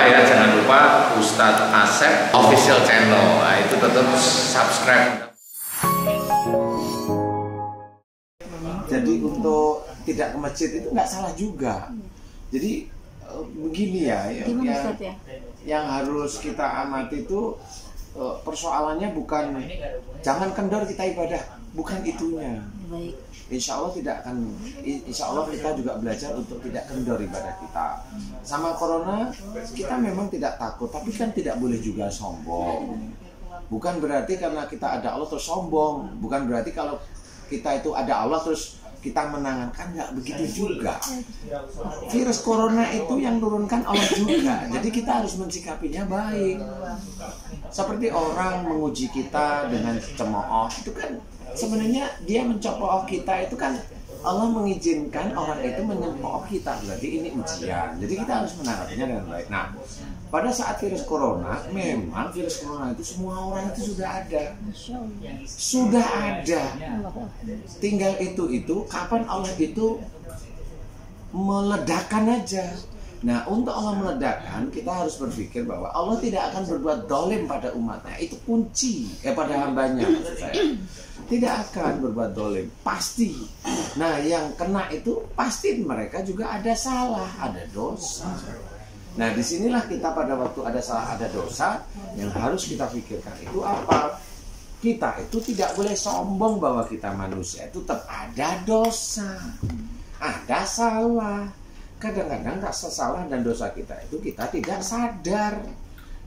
Jangan lupa Ustadz Asep official channel. Nah, itu tetap subscribe. Jadi untuk tidak ke masjid itu nggak salah juga. Jadi begini ya, yang harus kita amati itu persoalannya bukan jangan kendor kita ibadah, bukan itunya. Insya Allah insya Allah kita juga belajar untuk tidak kendor ibadah kita. Sama corona kita memang tidak takut, tapi kan tidak boleh juga sombong. Bukan berarti karena kita ada Allah terus sombong. Bukan berarti kalau kita itu ada Allah terus kita menangan, kan nggak begitu juga. Virus corona itu yang turunkan Allah juga. Jadi kita harus mensikapinya baik. Seperti orang menguji kita dengan cemooh, itu kan sebenarnya dia mencemooh kita itu kan Allah mengizinkan orang itu mencemooh kita, berarti ini ujian. Jadi kita harus menanggapinya dengan baik. Nah, pada saat virus corona, memang virus corona itu semua orang itu sudah ada. Tinggal itu kapan Allah itu meledakkan aja. Nah, untuk Allah meledakkan, kita harus berpikir bahwa Allah tidak akan berbuat dolim pada umatnya. Itu kunci, pada hambanya maksud saya. Tidak akan berbuat dolim, pasti. Nah, yang kena itu pasti mereka juga ada salah, ada dosa. Nah, disinilah kita pada waktu ada salah, ada dosa, yang harus kita pikirkan itu apa? Kita itu tidak boleh sombong bahwa kita manusia, itu tetap ada dosa, ada salah. Kadang-kadang rasa salah dan dosa kita itu kita tidak sadar.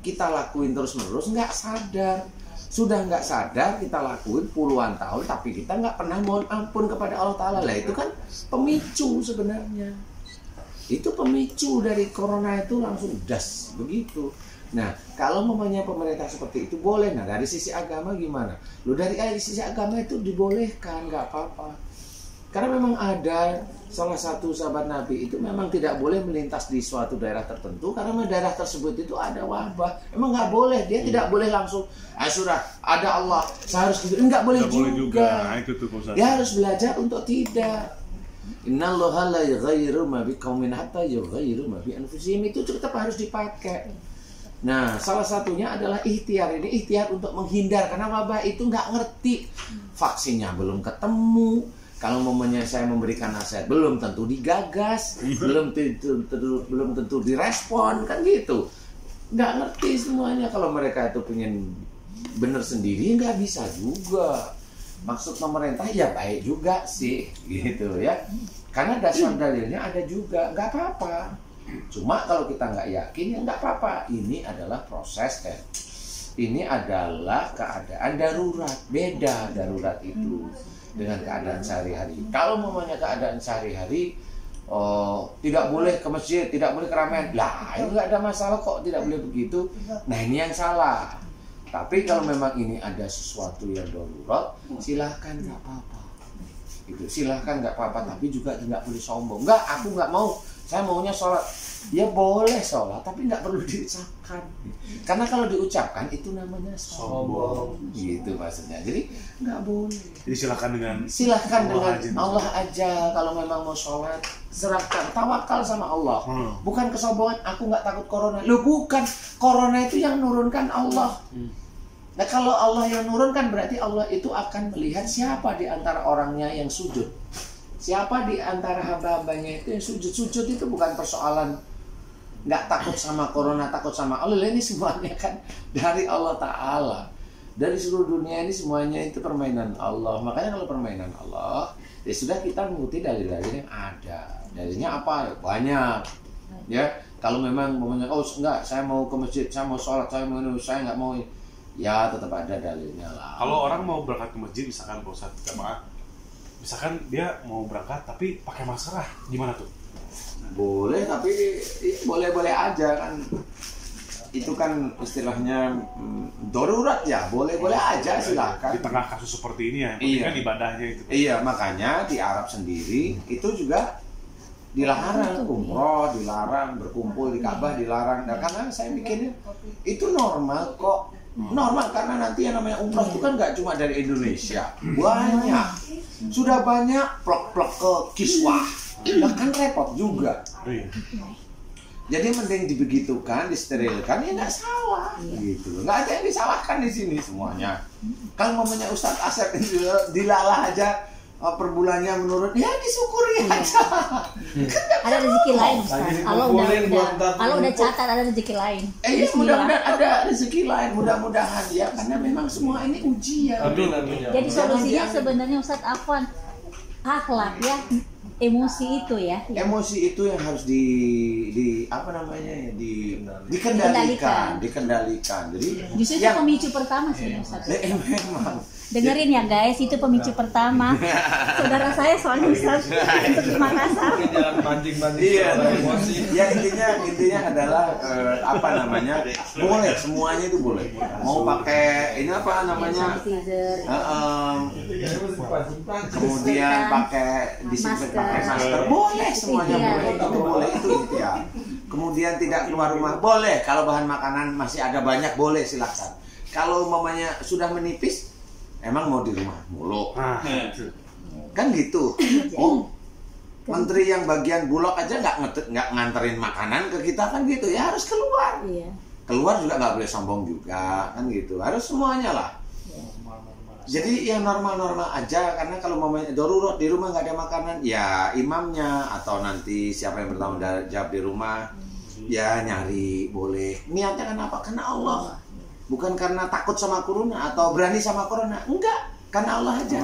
Kita lakuin terus-menerus nggak sadar. Sudah nggak sadar kita lakuin puluhan tahun, tapi kita nggak pernah mohon ampun kepada Allah Ta'ala. Lah itu kan pemicu sebenarnya. Itu pemicu dari corona itu langsung das begitu. Nah, kalau mamanya pemerintah seperti itu boleh. Nah, dari sisi agama gimana? Lu dari sisi agama itu dibolehkan, nggak apa-apa. Karena memang ada salah satu sahabat Nabi itu memang tidak boleh melintas di suatu daerah tertentu karena daerah tersebut itu ada wabah. Emang nggak boleh, dia tidak boleh langsung sudah ada Allah, saya harus gitu. Nggak boleh juga. Dia harus belajar untuk tidak. Innallaha la yughayyiru ma biqaumin hatta yughayyiru ma bi anfusihim, itu tetap harus dipakai. Nah, salah satunya adalah ikhtiar. Ini ikhtiar untuk menghindar karena wabah itu nggak ngerti. Vaksinnya belum ketemu. Kalau momennya saya memberikan nasihat, belum tentu digagas, belum tentu direspon, kan gitu. Nggak ngerti semuanya. Kalau mereka itu pengen bener sendiri, nggak bisa juga. Maksud pemerintah ya baik juga sih, gitu ya. Karena dasar dalilnya ada juga, nggak apa-apa. Cuma kalau kita nggak yakin, ya nggak apa-apa. Ini adalah proses ini adalah keadaan darurat, beda darurat itu dengan keadaan sehari-hari. Kalau mamanya keadaan sehari-hari tidak boleh ke masjid, tidak boleh keramaian, lah itu nggak ada masalah kok, tidak boleh begitu. Nah, ini yang salah. Tapi kalau memang ini ada sesuatu yang darurat, silahkan, nggak apa-apa. Itu silahkan, nggak apa-apa. Tapi juga tidak boleh sombong. Nggak, aku nggak mau. Saya maunya sholat. Ya boleh sholat, tapi nggak perlu diucapkan. Karena kalau diucapkan itu namanya sombong. Gitu maksudnya. Jadi nggak boleh. Jadi silahkan dengan Allah aja. Kalau memang mau sholat, serahkan, tawakal sama Allah. Bukan kesombongan. Aku nggak takut corona. Loh bukan. Corona itu yang nurunkan Allah. Nah, kalau Allah yang nurunkan berarti Allah itu akan melihat siapa di antara orangnya yang sujud. Siapa di antara hamba-hambanya itu yang sujud. Sujud itu bukan persoalan nggak takut sama corona, takut sama Allah. Ini semuanya kan dari Allah Ta'ala. Dari seluruh dunia ini semuanya itu permainan Allah. Makanya kalau permainan Allah, ya sudah kita mengikuti dalil-dalil yang ada. Dalilnya apa? Banyak. Ya, kalau memang oh enggak, saya mau ke masjid, saya mau sholat, saya nggak mau, ya tetap ada dalilnya lah. Kalau orang mau berangkat ke masjid, misalkan Pak Ustadz, jamaah, misalkan dia mau berangkat tapi pakai masker, gimana tuh? Boleh, tapi boleh-boleh aja kan. itu kan istilahnya darurat ya, boleh-boleh aja silakan. Di tengah kasus seperti ini ya, Iya. kan ibadahnya itu. Iya, makanya di Arab sendiri itu juga dilarang umroh, dilarang berkumpul di Ka'bah, dilarang. Nah, karena saya mikirnya itu normal kok. Normal karena nanti yang namanya umroh itu kan nggak cuma dari Indonesia, banyak. Sudah banyak plok-plok ke Kiswah, nah, kan repot juga. Iya. Jadi mending dibegitukan, disterilkan, ya nggak salah, gitu. Nggak ada yang disalahkan di sini semuanya. Kalau mamanya Ustadz Asep itu dilalah aja per bulannya menurun, ya disyukuri aja. Ada rezeki lain, Ustaz. Allah udah catat ada rezeki lain. Iya, mudah-mudahan ada rezeki lain, mudah-mudahan ya, karena memang semua ini ujian. Jadi solusinya sebenarnya Ustaz Afwan, akhlak ya, emosi itu ya. Emosi itu yang harus dikendalikan. Jadi Justru itu pemicu pertama sih Ustaz. memang Dengerin ya guys, itu pemicu pertama. Saudara saya soalnya Ustaz untuk di Makassar. Jangan mancing-mancing Iya, emosi. ya intinya adalah boleh, semuanya itu boleh. Mau pakai ini apa namanya, Sanitizer. kemudian pakai disinfektan, pakai masker, boleh semuanya boleh, itu boleh, itu ikhtiar. Kemudian tidak keluar rumah boleh, kalau bahan makanan masih ada banyak boleh, silakan. Kalau mamanya sudah menipis, emang mau di rumah mulu, kan gitu. Oh, menteri yang bagian Bulog aja nggak nganterin makanan ke kita kan gitu ya, harus keluar. Iya. Keluar juga nggak boleh sombong juga kan gitu, harus semuanya lah. Jadi yang normal-normal aja, karena kalau mamanya darurat di rumah nggak ada makanan, ya imamnya atau nanti siapa yang bertanggung jawab di rumah ya nyari boleh. Niatnya kan apa? Karena Allah, bukan karena takut sama corona atau berani sama corona, enggak, karena Allah aja.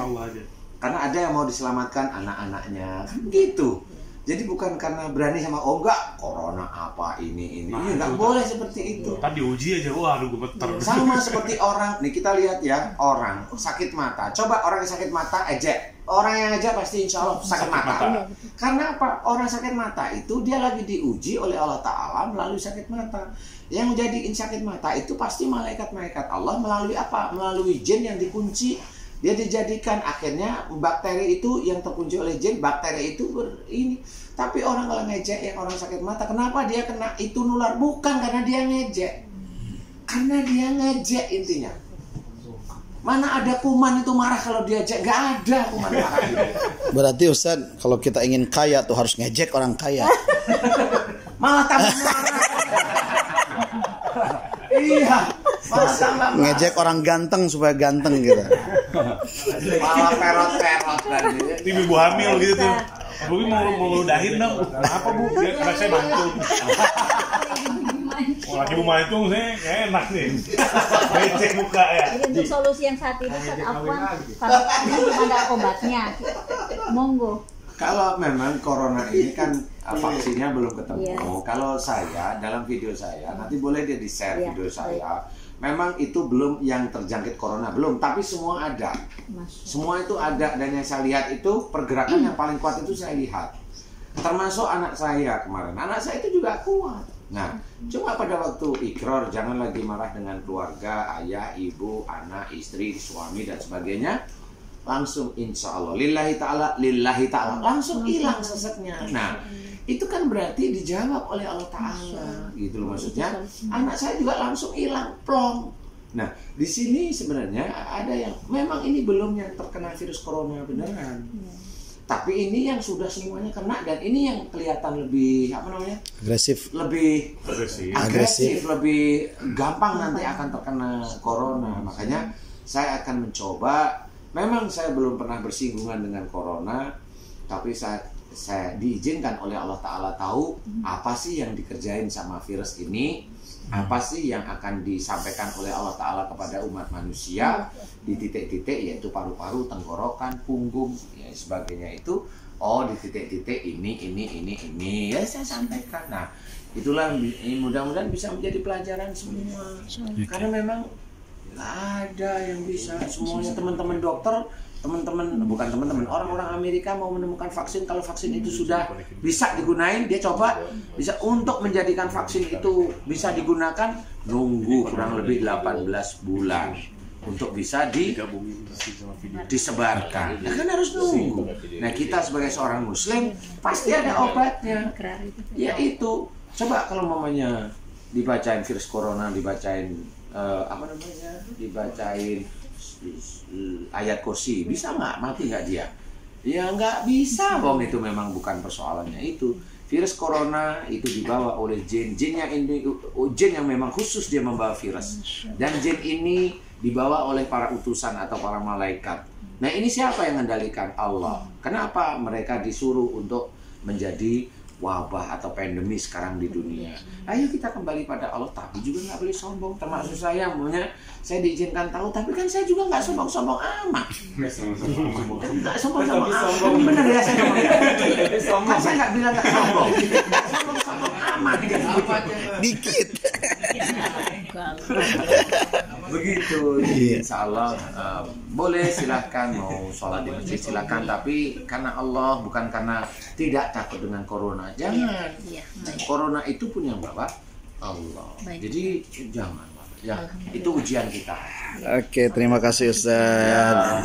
Karena ada yang mau diselamatkan anak-anaknya kan gitu. Jadi bukan karena berani sama enggak corona apa ini ya, nggak boleh seperti itu. Tadi diuji aja, waduh gue gemeter. Sama seperti orang, nih kita lihat ya, orang sakit mata. Coba orang yang sakit mata ejek. Orang yang ejek pasti insya Allah sakit mata. Karena apa? Orang sakit mata itu dia lagi diuji oleh Allah Ta'ala melalui sakit mata. Yang jadiin sakit mata itu pasti malaikat-malaikat Allah melalui apa? Melalui jin yang dikunci. Dia dijadikan, akhirnya bakteri itu yang terkunci oleh jin, bakteri itu ini. Tapi orang kalau ngejek, yang orang sakit mata, kenapa dia kena itu nular? Bukan karena dia ngejek, karena dia ngejek intinya. Mana ada kuman itu marah kalau diajak? Gak ada kuman marah itu. Berarti Ustaz, kalau kita ingin kaya tuh harus ngejek orang kaya. Malah tambah marah. Iya, malah tambah marah. Ngejek orang ganteng supaya ganteng gitu. Malah perot-perot tadi. Ini ibu hamil gitu tuh. Bu mau ludahin dong. Apa Bu? Karena saya mancung. Lagi mau mancung saya nggak enak nih. Becek muka ya. Jadi untuk solusi yang saat ini Ustaz Afwan, kalau belum ada obatnya, monggo. Kalau memang corona ini kan vaksinnya belum ketemu. Yes. Kalau saya dalam video saya nanti boleh dia di-share Iya, video saya. Memang itu belum yang terjangkit corona belum, tapi semua ada. Semua itu ada, dan yang saya lihat itu pergerakan yang paling kuat itu saya lihat. Termasuk anak saya kemarin. Anak saya itu juga kuat. Nah, cuma pada waktu ikrar jangan lagi marah dengan keluarga, ayah, ibu, anak, istri, suami dan sebagainya. Langsung insya Allah lillahi ta'ala langsung hilang seseknya. Nah, itu kan berarti dijawab oleh Allah Ta'ala gitu loh, maksudnya anak saya juga langsung hilang plong. Nah, di sini sebenarnya ada yang memang ini belum yang terkena virus corona beneran, tapi ini yang sudah semuanya kena, dan ini yang kelihatan lebih apa namanya, lebih agresif, lebih gampang nanti akan terkena corona. Makanya saya akan mencoba. Memang saya belum pernah bersinggungan dengan corona, tapi saya diizinkan oleh Allah Ta'ala tahu apa sih yang dikerjain sama virus ini, apa sih yang akan disampaikan oleh Allah Ta'ala kepada umat manusia di titik-titik, yaitu paru-paru, tenggorokan, punggung, ya sebagainya itu. Oh, di titik-titik ini ya saya sampaikan. Nah, itulah mudah-mudahan bisa menjadi pelajaran semua. Karena memang nggak ada yang bisa, semuanya teman-teman dokter teman-teman, bukan teman-teman, orang-orang Amerika mau menemukan vaksin, kalau vaksin itu sudah bisa digunain, dia coba bisa untuk menjadikan vaksin itu bisa digunakan, nunggu kurang lebih 18 bulan untuk bisa disebarkan. Nah, kan harus nunggu. Nah, kita sebagai seorang muslim pasti ada obatnya. Yaitu coba kalau mamanya dibacain virus corona, dibacain dibacain ayat kursi, bisa nggak, mati nggak dia? Ya nggak bisa, Bang. Itu memang bukan persoalannya itu. Virus corona itu dibawa oleh jin yang memang khusus dia membawa virus, dan jin ini dibawa oleh para utusan atau para malaikat. Nah, ini siapa yang mengendalikan? Allah. Kenapa mereka disuruh untuk menjadi wabah atau pandemi sekarang di dunia? Ayo kita kembali pada Allah, tapi juga nggak boleh sombong. Termasuk saya, maunya saya diizinkan tahu, tapi kan saya juga nggak sombong-sombong amat. Nggak sombong-sombong amat. Bener ya, saya sombong. Saya nggak bilang nggak sombong. Sombong-sombong amat. Dikit. Begitu. Insya Allah boleh, silahkan mau sholat di masjid silahkan, tapi karena Allah, bukan karena tidak takut dengan corona. Jangan. Corona itu punya Bapak Allah. Jadi jangan. Ya, itu ujian kita. Oke, terima kasih Ustaz. Ya.